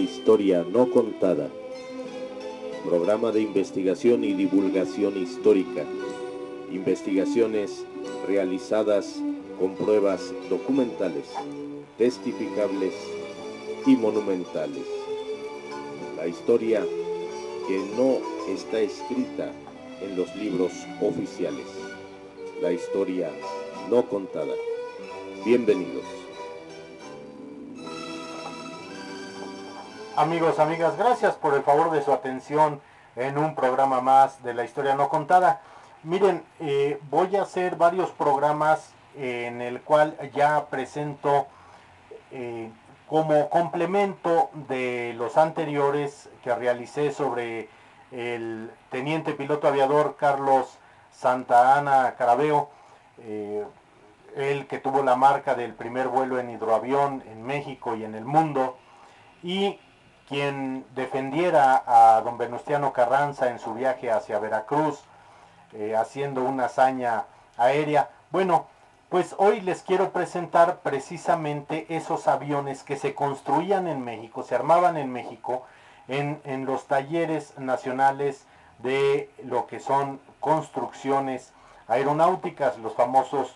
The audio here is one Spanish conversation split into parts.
historia no contada. Programa de investigación y divulgación histórica. Investigaciones realizadas con pruebas documentales, testificables y monumentales. La historia que no está escrita en los libros oficiales. La historia no contada. Bienvenidos. Amigos, amigas, gracias por el favor de su atención en un programa más de la historia no contada. Miren, voy a hacer varios programas en el cual ya presento como complemento de los anteriores que realicé sobre el teniente piloto aviador Carlos Santa Anna Carabeo, él que tuvo la marca del primer vuelo en hidroavión en México y en el mundo, y quien defendiera a don Venustiano Carranza en su viaje hacia Veracruz, haciendo una hazaña aérea. Bueno, pues hoy les quiero presentar precisamente esos aviones que se construían en México, se armaban en México, en los talleres nacionales de lo que son construcciones aeronáuticas, los famosos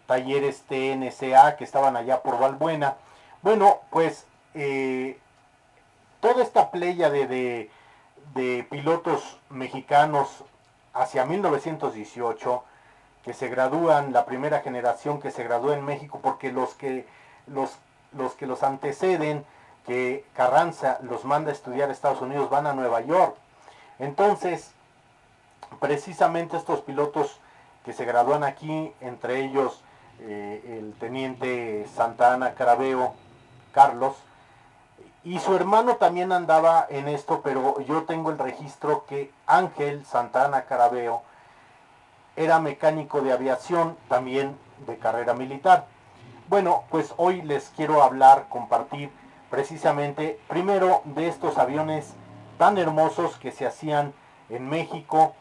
talleres TNCA que estaban allá por Balbuena. Bueno, pues toda esta playa de pilotos mexicanos hacia 1918 que se gradúan, la primera generación que se graduó en México, porque los que los anteceden, que Carranza los manda a estudiar a Estados Unidos, van a Nueva York. Entonces, precisamente estos pilotos que se gradúan aquí, entre ellos el teniente Santa Anna Carabeo, Carlos, y su hermano también andaba en esto, pero yo tengo el registro que Ángel Santa Anna Carabeo era mecánico de aviación, también de carrera militar. Bueno, pues hoy les quiero hablar, compartir precisamente primero de estos aviones tan hermosos que se hacían en México,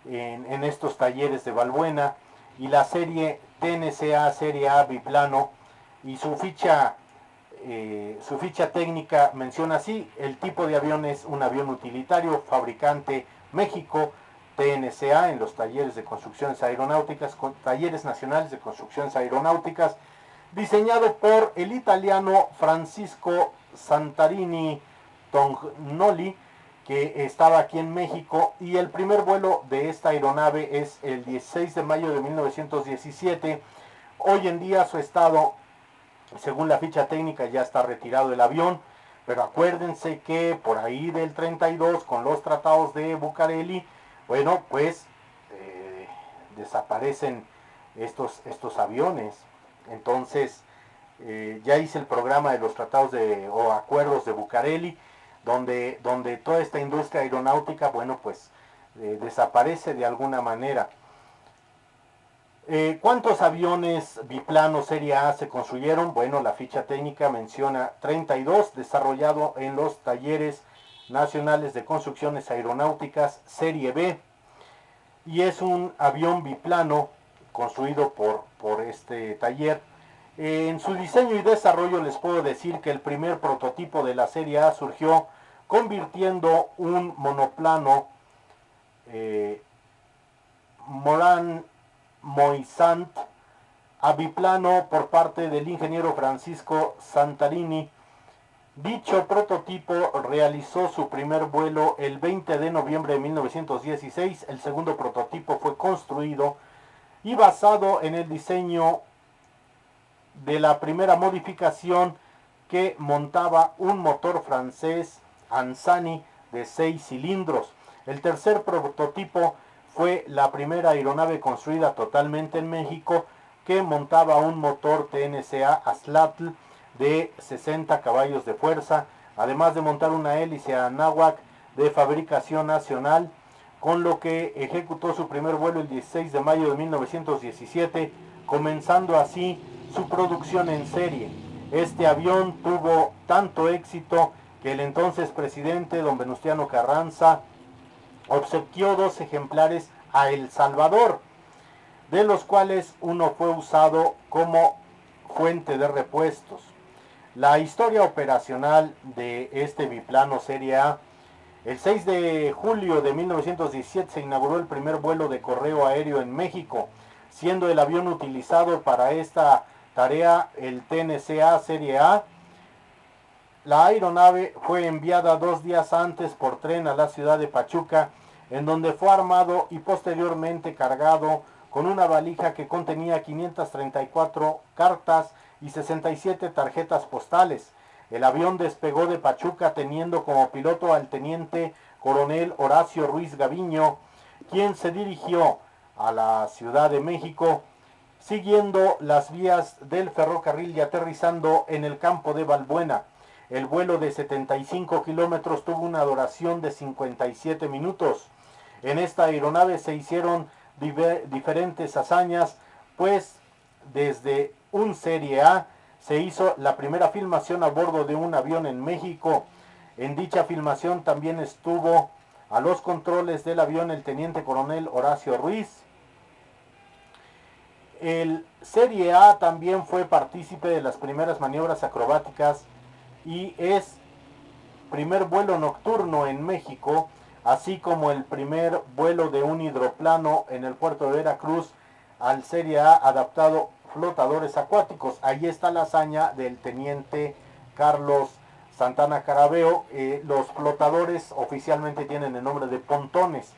en estos talleres de Balbuena, y la serie TNCA, serie A biplano, y su ficha técnica menciona así: el tipo de avión es un avión utilitario, fabricante México, TNCA, en los talleres de construcciones aeronáuticas, talleres nacionales de construcciones aeronáuticas, diseñado por el italiano Francisco Santarini Tognoli, que estaba aquí en México, y el primer vuelo de esta aeronave es el 16 de mayo de 1917. Hoy en día su estado, según la ficha técnica, ya está retirado el avión, pero acuérdense que por ahí del 32, con los tratados de Bucareli, bueno, pues desaparecen estos aviones. Entonces, ya hice el programa de los tratados o acuerdos de Bucareli, donde toda esta industria aeronáutica, bueno, pues desaparece de alguna manera. ¿Cuántos aviones biplanos serie A se construyeron? Bueno, la ficha técnica menciona 32, desarrollado en los talleres nacionales de construcciones aeronáuticas serie B, y es un avión biplano construido por este taller. En su diseño y desarrollo les puedo decir que el primer prototipo de la serie A surgió convirtiendo un monoplano Morán Moisant a biplano por parte del ingeniero Francisco Santarini. Dicho prototipo realizó su primer vuelo el 20 de noviembre de 1916. El segundo prototipo fue construido y basado en el diseño de la primera modificación, que montaba un motor francés Ansani de 6 cilindros. El tercer prototipo fue la primera aeronave construida totalmente en México, que montaba un motor TNCA Aslatl de 60 caballos de fuerza, además de montar una hélice Anáhuac de fabricación nacional, con lo que ejecutó su primer vuelo el 16 de mayo de 1917, comenzando así su producción en serie. Este avión tuvo tanto éxito que el entonces presidente don Venustiano Carranza obsequió 2 ejemplares a El Salvador, de los cuales uno fue usado como fuente de repuestos. La historia operacional de este biplano Serie A: el 6 de julio de 1917 se inauguró el primer vuelo de correo aéreo en México, siendo el avión utilizado para esta tarea el TNCA Serie A. La aeronave fue enviada 2 días antes por tren a la ciudad de Pachuca, en donde fue armado y posteriormente cargado con una valija que contenía 534 cartas y 67 tarjetas postales. El avión despegó de Pachuca teniendo como piloto al teniente coronel Horacio Ruiz Gaviño, quien se dirigió a la Ciudad de México siguiendo las vías del ferrocarril y aterrizando en el campo de Balbuena. El vuelo de 75 kilómetros tuvo una duración de 57 minutos. En esta aeronave se hicieron diferentes hazañas, pues desde un Serie A se hizo la primera filmación a bordo de un avión en México. En dicha filmación también estuvo a los controles del avión el teniente coronel Horacio Ruiz. El Serie A también fue partícipe de las primeras maniobras acrobáticas y es primer vuelo nocturno en México, así como el primer vuelo de un hidroplano en el puerto de Veracruz al Serie A adaptado flotadores acuáticos. Ahí está la hazaña del teniente Carlos Santana Carabeo. Los flotadores oficialmente tienen el nombre de pontones.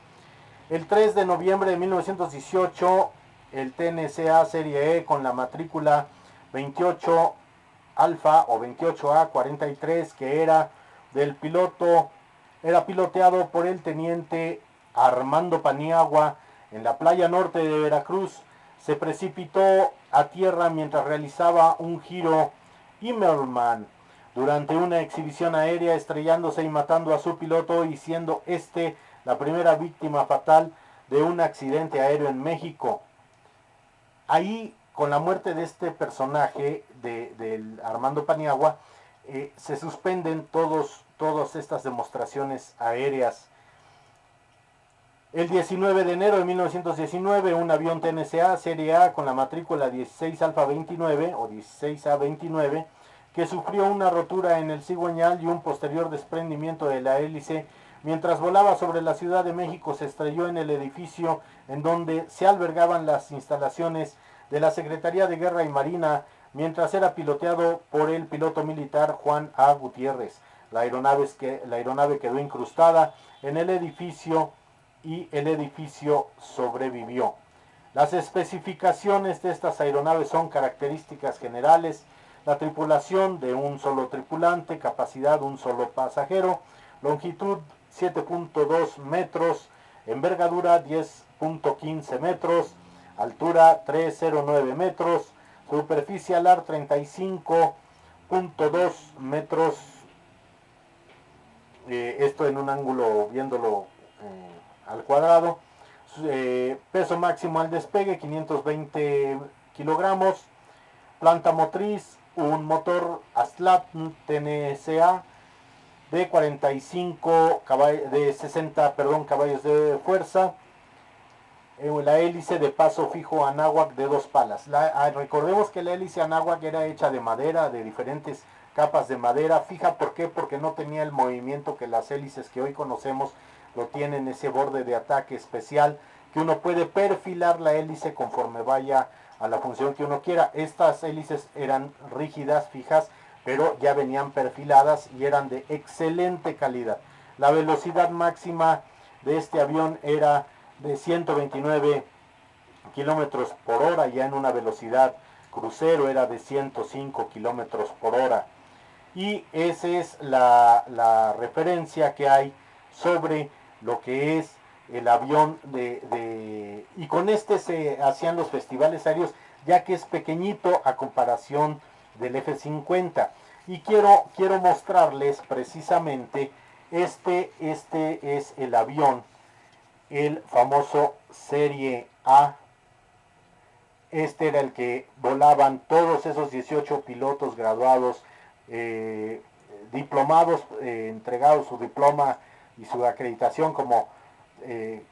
El 3 de noviembre de 1918, el TNCA Serie E con la matrícula 28 Alfa o 28A43, que era piloteado por el teniente Armando Paniagua en la playa norte de Veracruz, se precipitó a tierra mientras realizaba un giro Immelmann durante una exhibición aérea, estrellándose y matando a su piloto y siendo este la primera víctima fatal de un accidente aéreo en México. Ahí, con la muerte de este personaje, del Armando Paniagua, se suspenden todas estas demostraciones aéreas. El 19 de enero de 1919, un avión TNCA Serie A con la matrícula 16 Alfa 29 o 16A29, que sufrió una rotura en el cigüeñal y un posterior desprendimiento de la hélice, mientras volaba sobre la Ciudad de México, se estrelló en el edificio en donde se albergaban las instalaciones de la Secretaría de Guerra y Marina, mientras era piloteado por el piloto militar Juan A. Gutiérrez. La aeronave quedó incrustada en el edificio y el edificio sobrevivió. Las especificaciones de estas aeronaves son: características generales: la tripulación de un solo tripulante, capacidad un solo pasajero, longitud 7.2 metros, envergadura 10.15 metros, altura 309 metros, superficie alar 35.2 metros, esto en un ángulo viéndolo al cuadrado. Peso máximo al despegue 520 kilogramos. Planta motriz: un motor Aslatn TNCA de 60 caballos de fuerza. La hélice de paso fijo Anáhuac de 2 palas. Recordemos que la hélice Anáhuac era hecha de madera, de diferentes capas de madera fija. ¿Por qué? Porque no tenía el movimiento que las hélices que hoy conocemos lo tienen, ese borde de ataque especial que uno puede perfilar la hélice conforme vaya a la función que uno quiera. Estas hélices eran rígidas, fijas, pero ya venían perfiladas y eran de excelente calidad. La velocidad máxima de este avión era de 129 kilómetros por hora, ya en una velocidad crucero era de 105 kilómetros por hora. Y esa es la referencia que hay sobre lo que es el avión y con este se hacían los festivales aéreos, ya que es pequeñito a comparación del F-50. Y quiero mostrarles precisamente este es el avión, el famoso Serie A. Este era el que volaban todos esos 18 pilotos graduados, diplomados, entregados su diploma y su acreditación como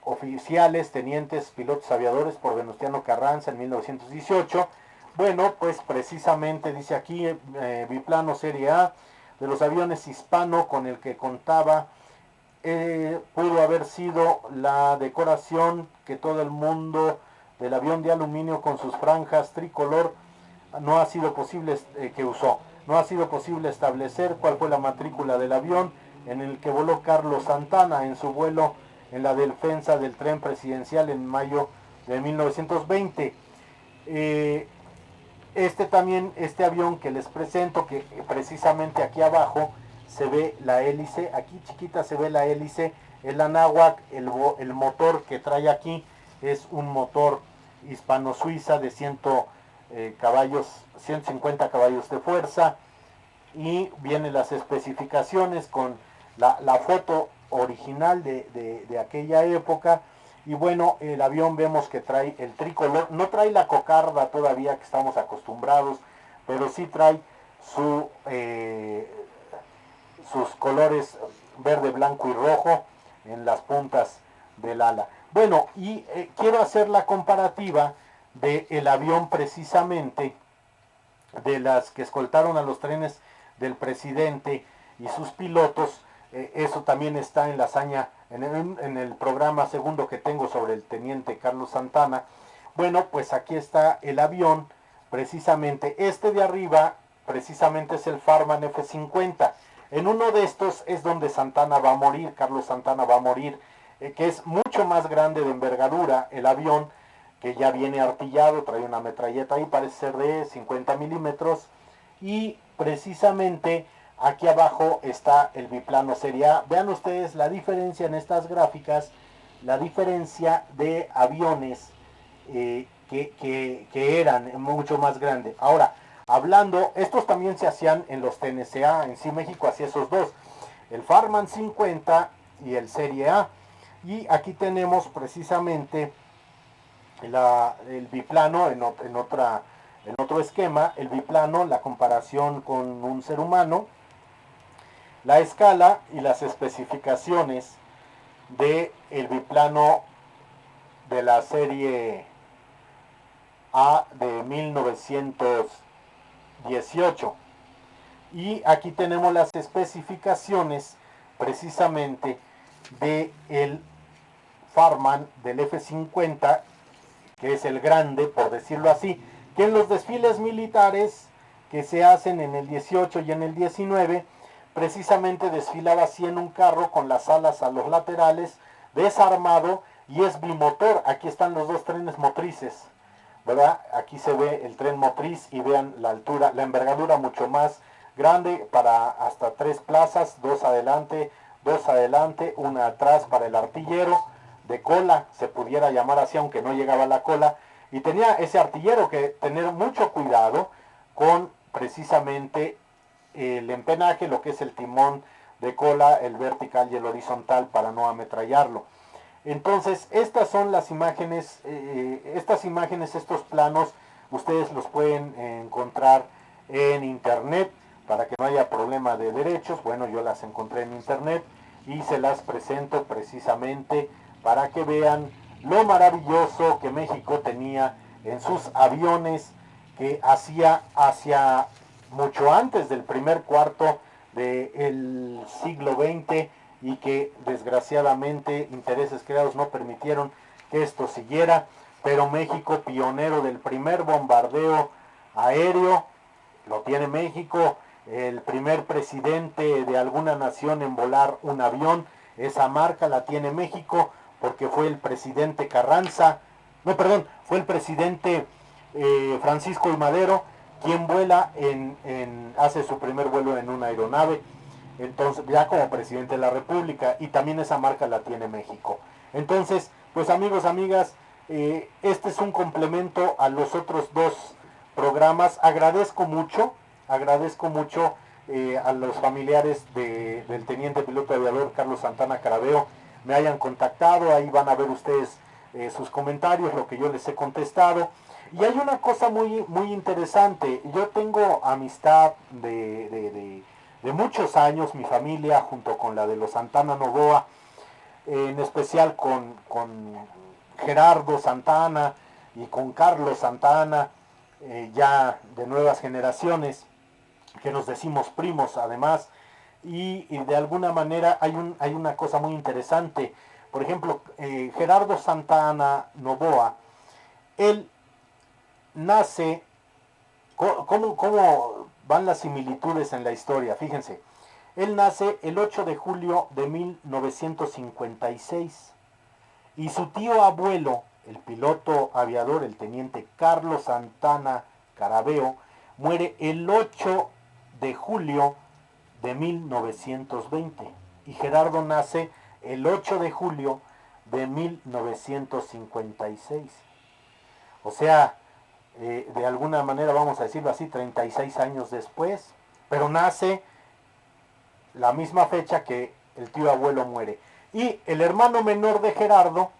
oficiales, tenientes, pilotos aviadores por Venustiano Carranza en 1918. Bueno, pues precisamente dice aquí, biplano Serie A, de los aviones Hispano con el que contaba, pudo haber sido la decoración que todo el mundo del avión de aluminio con sus franjas tricolor no ha sido posible que usó. No ha sido posible establecer cuál fue la matrícula del avión en el que voló Carlos Santana en su vuelo en la defensa del tren presidencial en mayo de 1920. Eh, este avión que les presento, que precisamente aquí abajo se ve la hélice, aquí chiquita se ve la hélice, el Anáhuac, el motor que trae aquí es un motor hispano-suiza de 150 caballos de fuerza, y vienen las especificaciones con la foto original de aquella época. Y bueno, el avión vemos que trae el tricolor, no trae la cocarda todavía que estamos acostumbrados, pero sí trae su, sus colores verde, blanco y rojo en las puntas del ala. Bueno, y quiero hacer la comparativa del avión precisamente de las que escoltaron a los trenes del presidente y sus pilotos. Eso también está en la hazaña, en el programa segundo que tengo sobre el teniente Carlos Santana. Bueno, pues aquí está el avión, precisamente este de arriba, precisamente es el Farman F-50. En uno de estos es donde Santana va a morir, Carlos Santana va a morir, que es mucho más grande de envergadura el avión, que ya viene artillado, trae una metralleta ahí, parece ser de 50 milímetros, y precisamente aquí abajo está el biplano Serie A. Vean ustedes la diferencia en estas gráficas, la diferencia de aviones que eran mucho más grande. Ahora, hablando, estos también se hacían en los TNCA, en sí México hacía esos dos, el Farman 50 y el Serie A. Y aquí tenemos precisamente el biplano en otro esquema, el biplano, la comparación con un ser humano, la escala y las especificaciones de el biplano de la serie A de 1918. Y aquí tenemos las especificaciones precisamente de el Farman del F-50, que es el grande, por decirlo así, que en los desfiles militares que se hacen en el 18 y en el 19, precisamente desfilaba así en un carro con las alas a los laterales, desarmado, y es bimotor. Aquí están los dos trenes motrices, ¿verdad? Aquí se ve el tren motriz y vean la altura, la envergadura mucho más grande, para hasta 3 plazas, dos adelante, una atrás para el artillero, de cola, se pudiera llamar así, aunque no llegaba a la cola, y tenía ese artillero que tener mucho cuidado con precisamente el empenaje, lo que es el timón de cola, el vertical y el horizontal, para no ametrallarlo. Entonces, estas son las imágenes, estos planos, ustedes los pueden encontrar en internet, para que no haya problema de derechos. Bueno, yo las encontré en internet y se las presento precisamente para que vean lo maravilloso que México tenía en sus aviones, que hacía hacia mucho antes del primer cuarto del siglo XX, y que desgraciadamente intereses creados no permitieron que esto siguiera. Pero México, pionero del primer bombardeo aéreo, lo tiene México. El primer presidente de alguna nación en volar un avión, esa marca la tiene México, porque fue el presidente Carranza, no, perdón, fue el presidente Francisco I. Madero quien hace su primer vuelo en una aeronave, entonces ya como presidente de la República, y también esa marca la tiene México. Entonces, pues amigos, amigas, este es un complemento a los otros dos programas. Agradezco mucho a los familiares del teniente piloto aviador Carlos Santana Carabeo me hayan contactado. Ahí van a ver ustedes sus comentarios, lo que yo les he contestado. Y hay una cosa muy, muy interesante. Yo tengo amistad de muchos años, mi familia, junto con la de los Santana Novoa, en especial con Gerardo Santana y con Carlos Santana. ya de nuevas generaciones, que nos decimos primos además, y de alguna manera hay una cosa muy interesante. Por ejemplo, Gerardo Santa Novoa, él nace, ¿cómo van las similitudes en la historia? Fíjense, él nace el 8 de julio de 1956 y su tío abuelo, el piloto aviador, el teniente Carlos Santana Carabeo, muere el 8 de julio de 1920 y Gerardo nace el 8 de julio de 1956. O sea, de alguna manera, vamos a decirlo así, 36 años después, pero nace la misma fecha que el tío abuelo muere. Y el hermano menor de Gerardo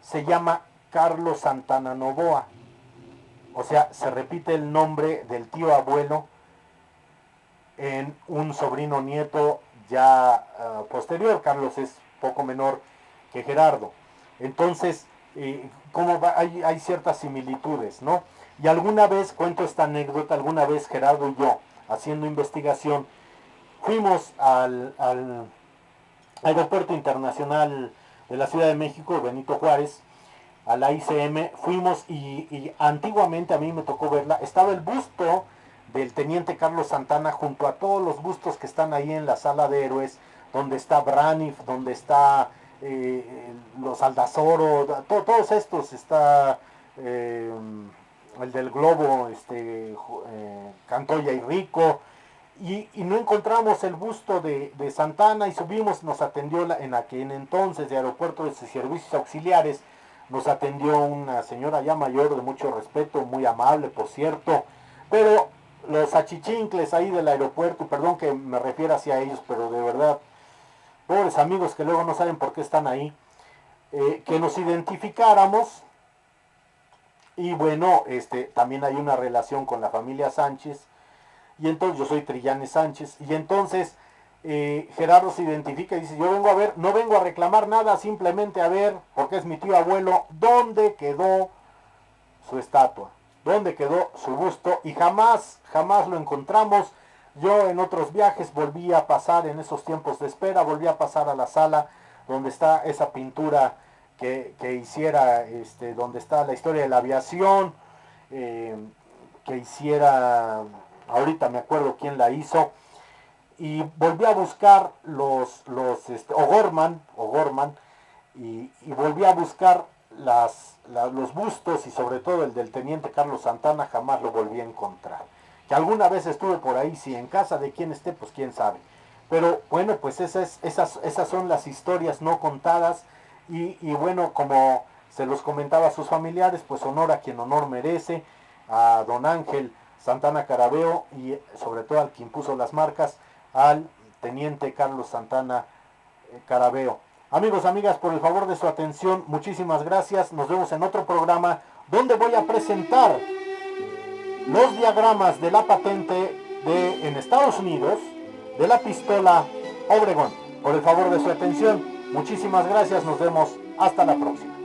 se llama Carlos Santana Novoa. O sea, se repite el nombre del tío abuelo en un sobrino nieto ya posterior. Carlos es poco menor que Gerardo. Entonces, hay ciertas similitudes, ¿no? Y alguna vez, cuento esta anécdota, alguna vez Gerardo y yo, haciendo investigación, fuimos al Aeropuerto Internacional de la Ciudad de México, Benito Juárez, a la ICM, fuimos y antiguamente a mí me tocó verla, estaba el busto del teniente Carlos Santana junto a todos los bustos que están ahí en la sala de héroes, donde está Braniff, donde está los Aldazoro, todos estos, está el del globo, Cantoya y Rico, y no encontramos el busto de Santana y subimos, nos atendió en aquel entonces de Aeropuerto de Servicios Auxiliares, nos atendió una señora ya mayor de mucho respeto, muy amable por cierto, pero los achichincles ahí del aeropuerto, perdón que me refiera hacia ellos, pero de verdad, pobres amigos que luego no saben por qué están ahí, que nos identificáramos. Y bueno, también hay una relación con la familia Sánchez, y entonces yo soy Trillanes Sánchez, y entonces Gerardo se identifica y dice, yo vengo a ver, no vengo a reclamar nada, simplemente a ver, porque es mi tío abuelo, dónde quedó su estatua, dónde quedó su busto, y jamás lo encontramos. Yo en otros viajes volví a pasar, en esos tiempos de espera, volví a pasar a la sala donde está esa pintura que hiciera, donde está la historia de la aviación, que hiciera, ahorita me acuerdo quién la hizo, y volví a buscar O'Gorman, y volví a buscar los bustos y sobre todo el del teniente Carlos Santana, jamás lo volví a encontrar. Que alguna vez estuve por ahí, si en casa de quien esté, pues quién sabe. Pero bueno, pues esas son las historias no contadas y bueno, como se los comentaba a sus familiares, pues honor a quien honor merece, a don Ángel Santana Carabeo y sobre todo al quien puso las marcas, al teniente Carlos Santana Carabeo. Amigos, amigas, por el favor de su atención, muchísimas gracias. Nos vemos en otro programa donde voy a presentar los diagramas de la patente en Estados Unidos de la pistola Obregón. Por el favor de su atención, muchísimas gracias. Nos vemos hasta la próxima.